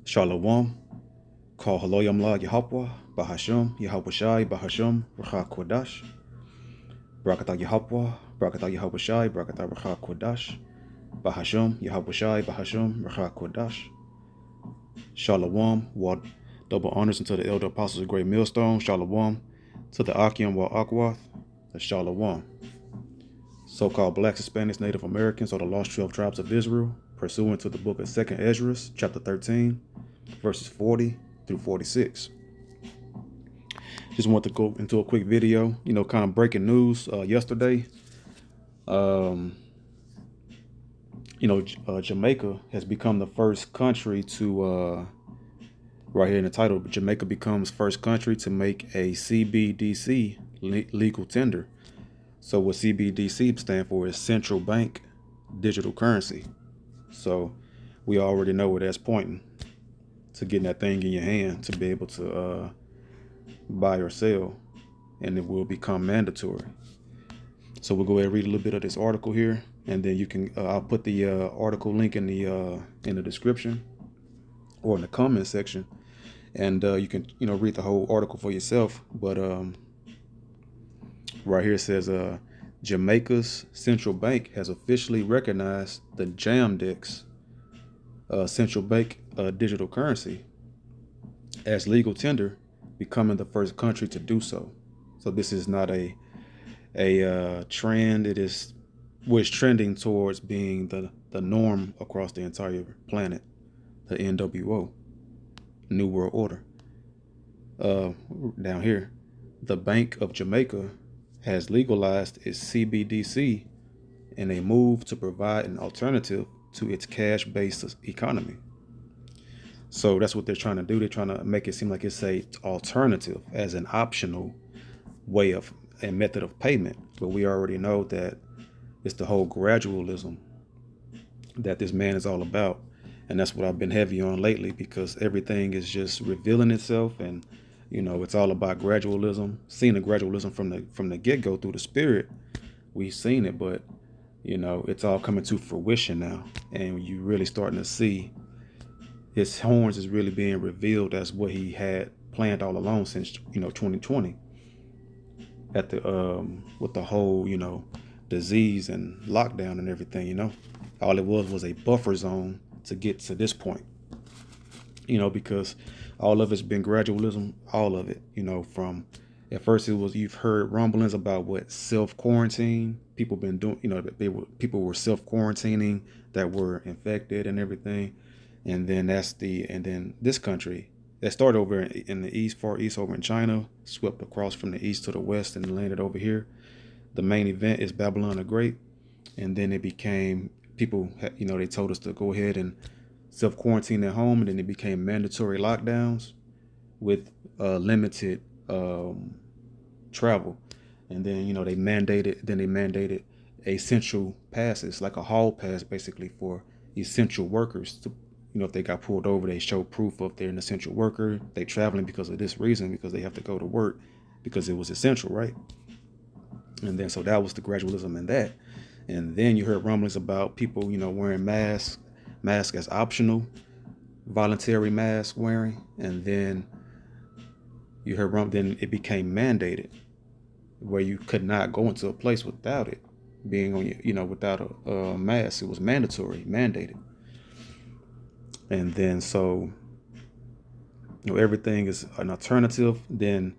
Shalom, Call Haloyam La Yahweh, Bahasham, Yahweh Shai, Bahasham, Racha Kodash, Brakata Yahweh, Brakata Yahweh Shai, Brakata Racha Kodash, Bahasham, Yahweh Shai, Bahasham, Racha Kodash. Shalom, Wad, double honors unto the elder apostles of Great Millstone. Shalom, to the Akim Wa Akwath, the Shalom. So-called blacks, Hispanics, Native Americans, or the lost 12 tribes of Israel, pursuant to the book of 2nd Ezra, chapter 13, verses 40 through 46. Just want to go into a quick video, kind of breaking news. Yesterday, Jamaica has become the first country to, right here in the title, Jamaica becomes first country to make a CBDC legal tender. So what CBDC stand for is central bank digital currency. So we already know where that's pointing, to getting that thing in your hand to be able to buy or sell, and it will become mandatory. So we'll go ahead and read a little bit of this article here, and then you can I'll put the article link in the description or in the comment section, and you can read the whole article for yourself. But right here it says Jamaica's central bank has officially recognized the Jamdex central bank digital currency as legal tender, becoming the first country to do so. So this is not a trend. It is was trending towards being the norm across the entire planet, the NWO, New World Order. Down here, the Bank of Jamaica has legalized its CBDC in a move to provide an alternative to its cash-based economy. So that's what they're trying to do. They're trying to make it seem like it's a alternative as an optional way of a method of payment. But we already know that it's the whole gradualism that this man is all about. And that's what I've been heavy on lately, because everything is just revealing itself, and it's all about gradualism. Seeing the gradualism from the get-go through the spirit, we've seen it, but it's all coming to fruition now, and you really starting to see his horns is really being revealed as what he had planned all along since 2020, at the with the whole disease and lockdown and everything. All it was a buffer zone to get to this point, because all of it's been gradualism, all of it. From at first it was, you've heard rumblings about what self-quarantine people been doing, people were self-quarantining that were infected and everything. And then then this country that started over in the east, far east, over in China, swept across from the east to the west and landed over here. The main event is Babylon the Great, and then it became people. They told us to go ahead and self-quarantine at home, and then it became mandatory lockdowns with limited travel. And then they mandated essential passes, like a hall pass, basically, for essential workers to. If they got pulled over, they show proof of they're an essential worker. They traveling because of this reason, because they have to go to work because it was essential, right? And then so that was the gradualism in that. And then you heard rumblings about people, wearing masks as optional, voluntary mask wearing. And then you heard then it became mandated, where you could not go into a place without it being on without a mask. It was mandatory, mandated. And then so everything is an alternative, then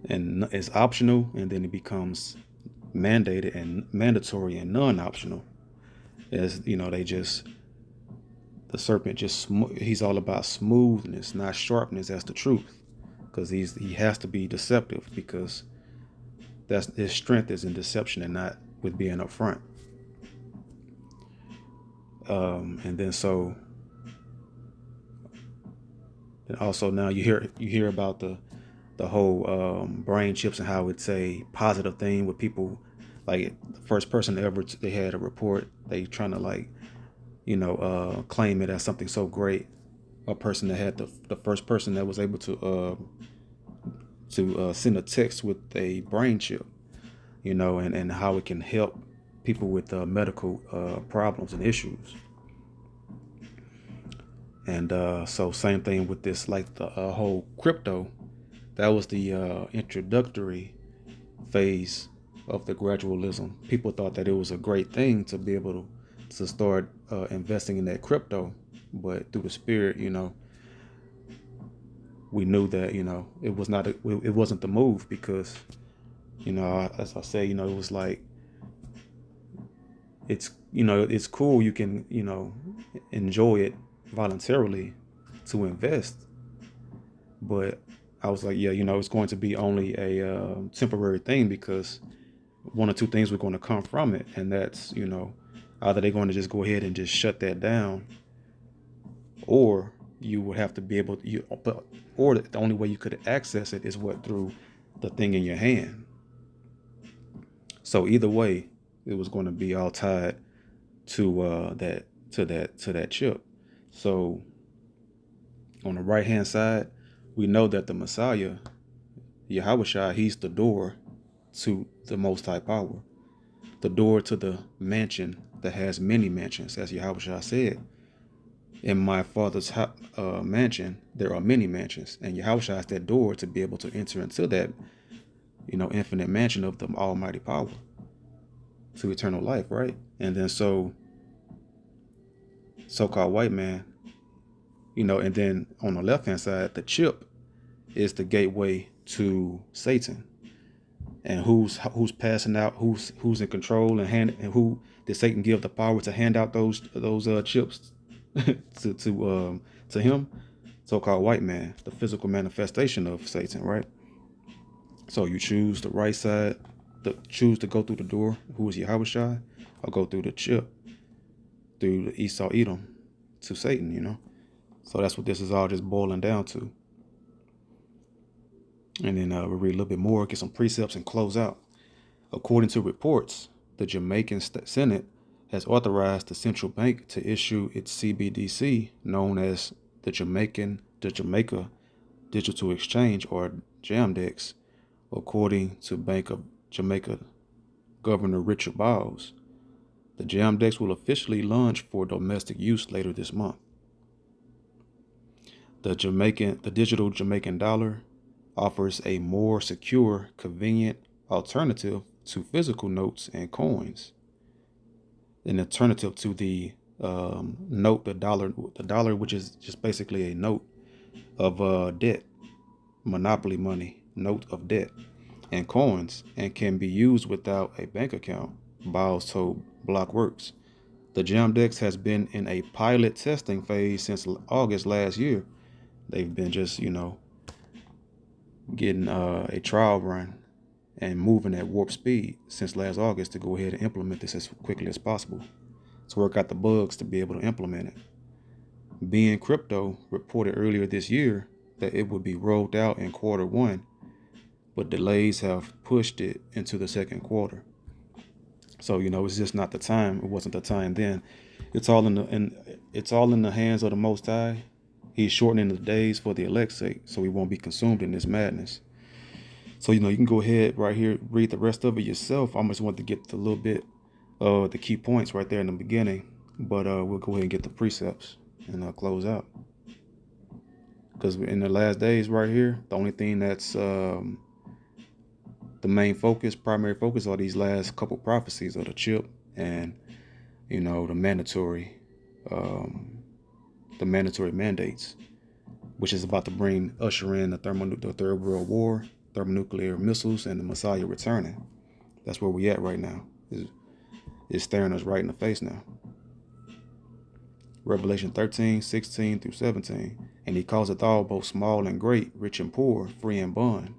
and it's optional, and then it becomes mandated and mandatory and non-optional. As they just, the serpent just he's all about smoothness, not sharpness, as the truth, because he has to be deceptive, because that's his strength is in deception and not with being upfront. And then so. And also now you hear about the whole brain chips, and how it's a positive thing with people. Like the first person ever they had a report, they trying to claim it as something so great. A person that had the first person that was able to send a text with a brain chip, and how it can help people with medical problems and issues. And so same thing with this, like the whole crypto. That was the introductory phase of the gradualism. People thought that it was a great thing to be able to start investing in that crypto, but through the spirit, we knew that it was not it wasn't the move, because as I say, it was like it's cool, you can enjoy it voluntarily to invest, but I was like, yeah, it's going to be only a temporary thing, because one or two things were going to come from it, and that's either they're going to just go ahead and just shut that down, or you would have to be able to, or the only way you could access it is through the thing in your hand. So either way, it was going to be all tied to that chip. So on the right hand side, we know that the Messiah, Yahushua, he's the door to the Most High power, the door to the mansion that has many mansions, as Yahushua said. In my Father's mansion, there are many mansions, and Yahushua is that door to be able to enter into that, infinite mansion of the Almighty power, to eternal life, right? And then so-called white man, and then on the left hand side, the chip is the gateway to Satan, and who's passing out, who's in control, and who did Satan give the power to hand out those chips to him? So-called white man, the physical manifestation of Satan, right? So you choose the right side, choose to go through the door, who is Yahushua, or go through the chip, through the Esau Edom, to Satan, So that's what this is all just boiling down to. And then we'll read a little bit more, get some precepts, and close out. According to reports, the Jamaican Senate has authorized the central bank to issue its CBDC, known as the Jamaica Digital Exchange, or JAMDEX, according to Bank of Jamaica Governor Richard Bowles. The JAMDEX will officially launch for domestic use later this month. The digital Jamaican dollar offers a more secure, convenient alternative to physical notes and coins. An alternative to the note, the dollar, which is just basically a note of debt, monopoly money, note of debt, and coins, and can be used without a bank account, Biles told Blockworks. The JAMDEX has been in a pilot testing phase since August last year. They've been just, getting a trial run and moving at warp speed since last August to go ahead and implement this as quickly as possible, to work out the bugs to be able to implement it. Being Crypto reported earlier this year that it would be rolled out in Q1, but delays have pushed it into the second quarter. So it's just not the time. It wasn't the time then. It's all in the hands of the Most High. He's shortening the days for the elect's sake, so we won't be consumed in this madness. So you can go ahead right here, read the rest of it yourself. I just want to get a little bit of the key points right there in the beginning, but we'll go ahead and get the precepts and close out. Because in the last days right here, the only thing that's the main focus, primary focus, are these last couple prophecies of the chip and the mandatory mandates, which is about to usher in the Third World War, thermonuclear missiles, and the Messiah returning. That's where we at right now. It's staring us right in the face now. Revelation 13:16 through 17. And he causeth all, both small and great, rich and poor, free and bond,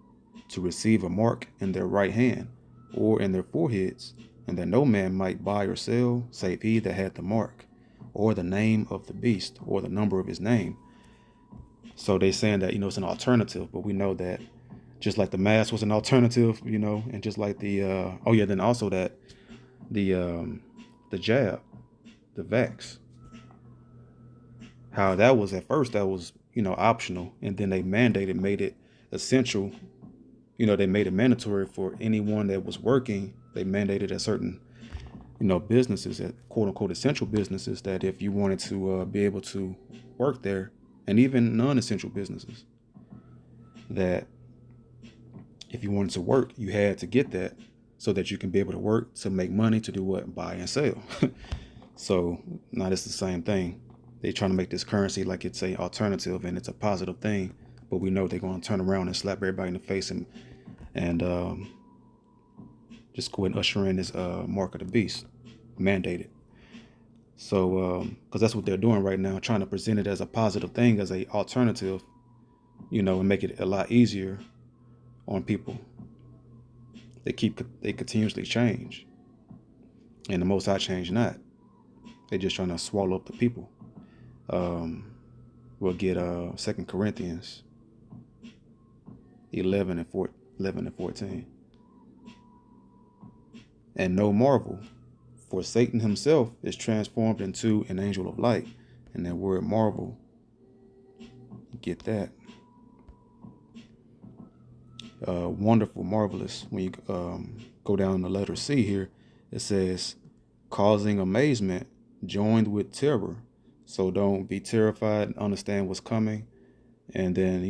to receive a mark in their right hand, or in their foreheads, and that no man might buy or sell, save he that had the mark, or the name of the beast, or the number of his name. So they saying that, it's an alternative, but we know that just like the mask was an alternative, and just like then also that the jab, the vax, how that was at first, that was, optional, and then they made it essential. They made it mandatory for anyone that was working. They mandated a certain, businesses, that quote unquote essential businesses, that if you wanted to be able to work there, and even non-essential businesses, that if you wanted to work, you had to get that so that you can be able to work to make money to do what? Buy and sell. So now it's the same thing. They're trying to make this currency like it's a alternative and it's a positive thing, but we know they're going to turn around and slap everybody in the face and just go ahead and usher in this mark of the beast, mandated. So, because that's what they're doing right now, trying to present it as a positive thing, as a alternative, and make it a lot easier on people. They continuously change, and the Most High change not. They're just trying to swallow up the people. We'll get 2 Corinthians 11 and 14. And no marvel, for Satan himself is transformed into an angel of light. And that word marvel, get that. Wonderful, marvelous. When you go down the letter C here, it says, causing amazement joined with terror. So don't be terrified and understand what's coming. And then,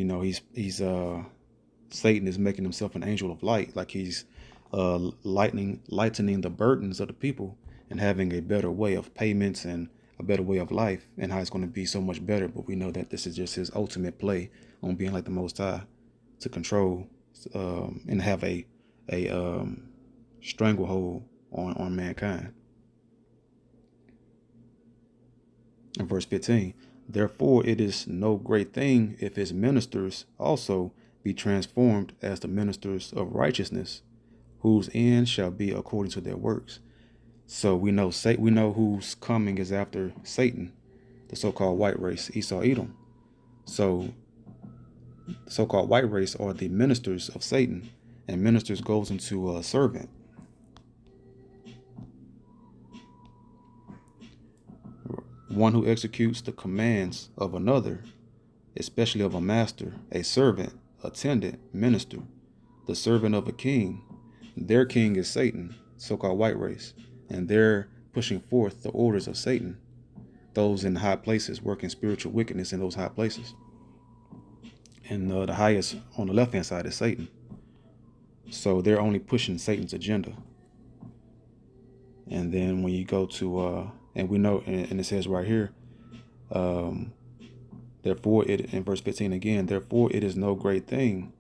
Satan is making himself an angel of light, like he's lightening the burdens of the people and having a better way of payments and a better way of life, and how it's going to be so much better. But we know that this is just his ultimate play on being like the Most High, to control and have a stranglehold on mankind. In verse 15, therefore it is no great thing if his ministers also be transformed as the ministers of righteousness, whose end shall be according to their works. So we know who's coming is after Satan, the so-called white race, Esau, Edom. So the so-called white race are the ministers of Satan, and ministers goes into a servant. One who executes the commands of another, especially of a master, a servant, attendant, minister, the servant of a king. Their king is Satan, so-called white race, and they're pushing forth the orders of Satan, those in high places working spiritual wickedness in those high places. And the highest on the left-hand side is Satan. So they're only pushing Satan's agenda. And then when you go to, and we know, and it says right here, therefore it, in verse 15 again, therefore it is no great thing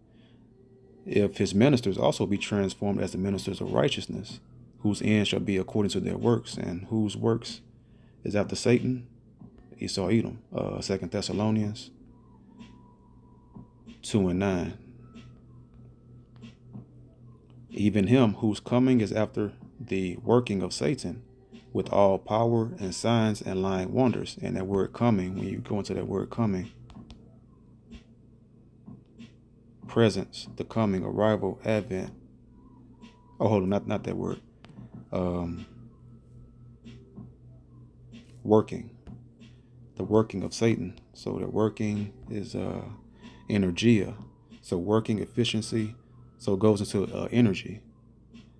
if his ministers also be transformed as the ministers of righteousness, whose end shall be according to their works. And whose works is after Satan? Esau, Edom. 2 Thessalonians 2 and 9. Even him whose coming is after the working of Satan, with all power and signs and lying wonders. And that word coming, when you go into that word coming, presence, the coming, arrival, advent. Oh, hold on, not that word. Working. The working of Satan. So the working is energia. So working, efficiency. So it goes into energy.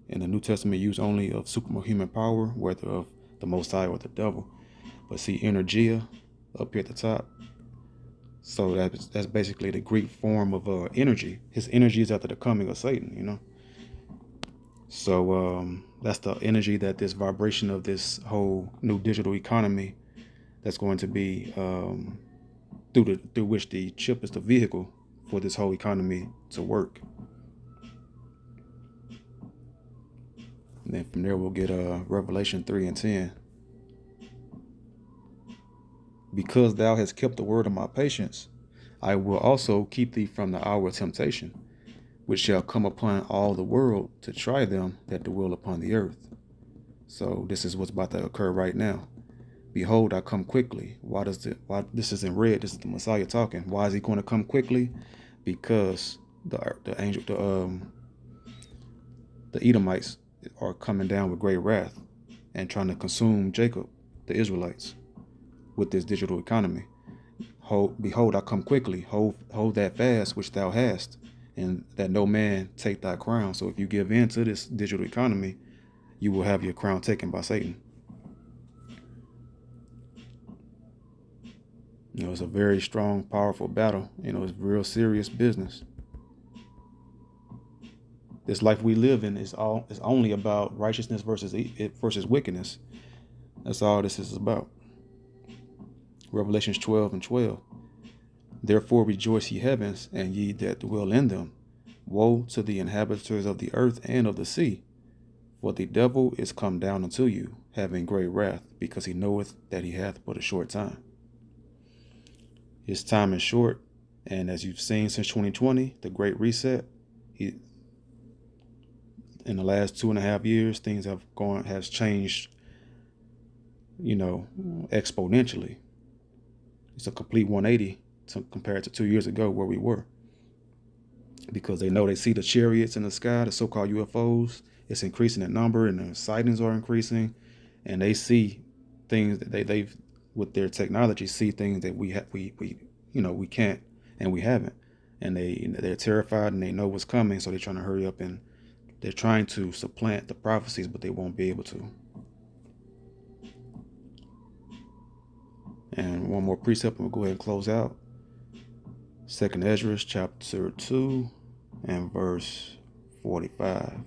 In the New Testament, use only of superhuman power, whether of the Most High or the devil. But see, energia up here at the top. So that's basically the Greek form of energy. His energy is after the coming of Satan, So that's the energy that this vibration of this whole new digital economy that's going to be through which the chip is the vehicle for this whole economy to work. And then from there we'll get Revelation 3 and 10. Because thou hast kept the word of my patience, I will also keep thee from the hour of temptation, which shall come upon all the world to try them that dwell upon the earth. So this is what's about to occur right now. Behold, I come quickly. Why this is in red? This is the Messiah talking. Why is he going to come quickly? Because the Edomites are coming down with great wrath and trying to consume Jacob, the Israelites, with this digital economy. Behold, I come quickly. Hold that fast which thou hast, and that no man take thy crown. So if you give in to this digital economy, you will have your crown taken by Satan. It's a very strong, powerful battle. It's real serious business. This life we live in is only about righteousness versus wickedness. That's all this is about. Revelations 12:12. Therefore rejoice ye heavens, and ye that dwell in them. Woe to the inhabitants of the earth and of the sea, for the devil is come down unto you, having great wrath, because he knoweth that he hath but a short time. His time is short, and as you've seen since 2020, the Great Reset, in the last 2.5 years, things has changed, exponentially. It's a complete 180 compared to 2 years ago where we were. Because they see the chariots in the sky, the so-called UFOs, it's increasing in number, and the sightings are increasing, and they see things that they've with their technology, see things that we can't, and we haven't, and they're terrified, and they know what's coming, so they're trying to hurry up, and they're trying to supplant the prophecies, but they won't be able to. And one more precept, and we'll go ahead and close out. 2nd Ezra chapter 2 and verse 45.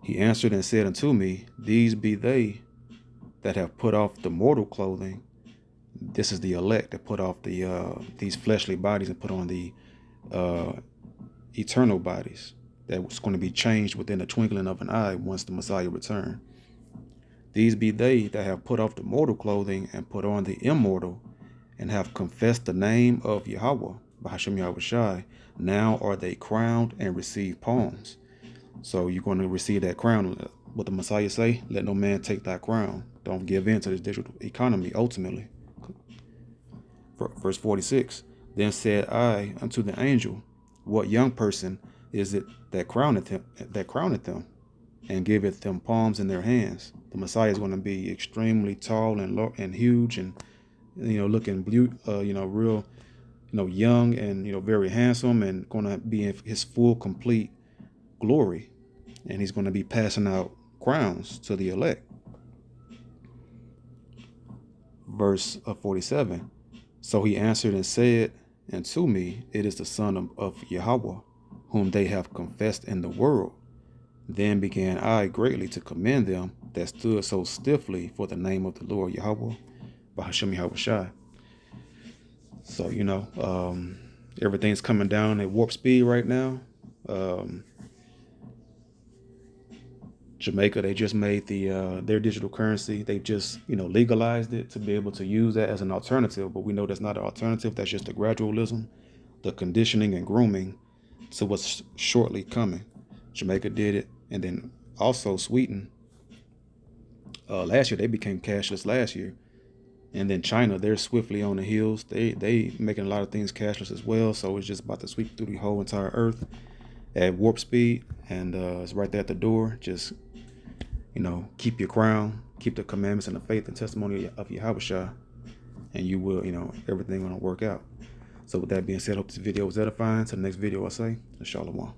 He answered and said unto me, These be they that have put off the mortal clothing. This is the elect that put off these fleshly bodies and put on the eternal bodies that was going to be changed within the twinkling of an eye once the Messiah returned. These be they that have put off the mortal clothing and put on the immortal, and have confessed the name of Yahweh, Bahashem Yahushai. Now are they crowned and receive palms. So you're going to receive that crown. What the Messiah say? Let no man take thy crown. Don't give in to this digital economy, ultimately. Verse 46. Then said I unto the angel, What young person is it that crowneth them, and giveth them palms in their hands? The Messiah is going to be extremely tall and huge, and looking real, young, and very handsome, and going to be in his full, complete glory, and he's going to be passing out crowns to the elect. Verse 47. So he answered and said unto me, It is the Son of Yahweh, whom they have confessed in the world. Then began I greatly to commend them that stood so stiffly for the name of the Lord Yahweh, Bahashem Yahushai. So, everything's coming down at warp speed right now. Jamaica, they just made their digital currency. They just, legalized it to be able to use that as an alternative. But we know that's not an alternative. That's just the gradualism, the conditioning and grooming to what's shortly coming. Jamaica did it. And then also Sweden. Last year, they became cashless last year. And then China, they're swiftly on the heels. They making a lot of things cashless as well. So it's just about to sweep through the whole entire earth at warp speed. And it's right there at the door. Just, keep your crown, keep the commandments and the faith and testimony of Yahushua, and you will, everything going to work out. So with that being said, hope this video was edifying. To the next video, I say, Shalom.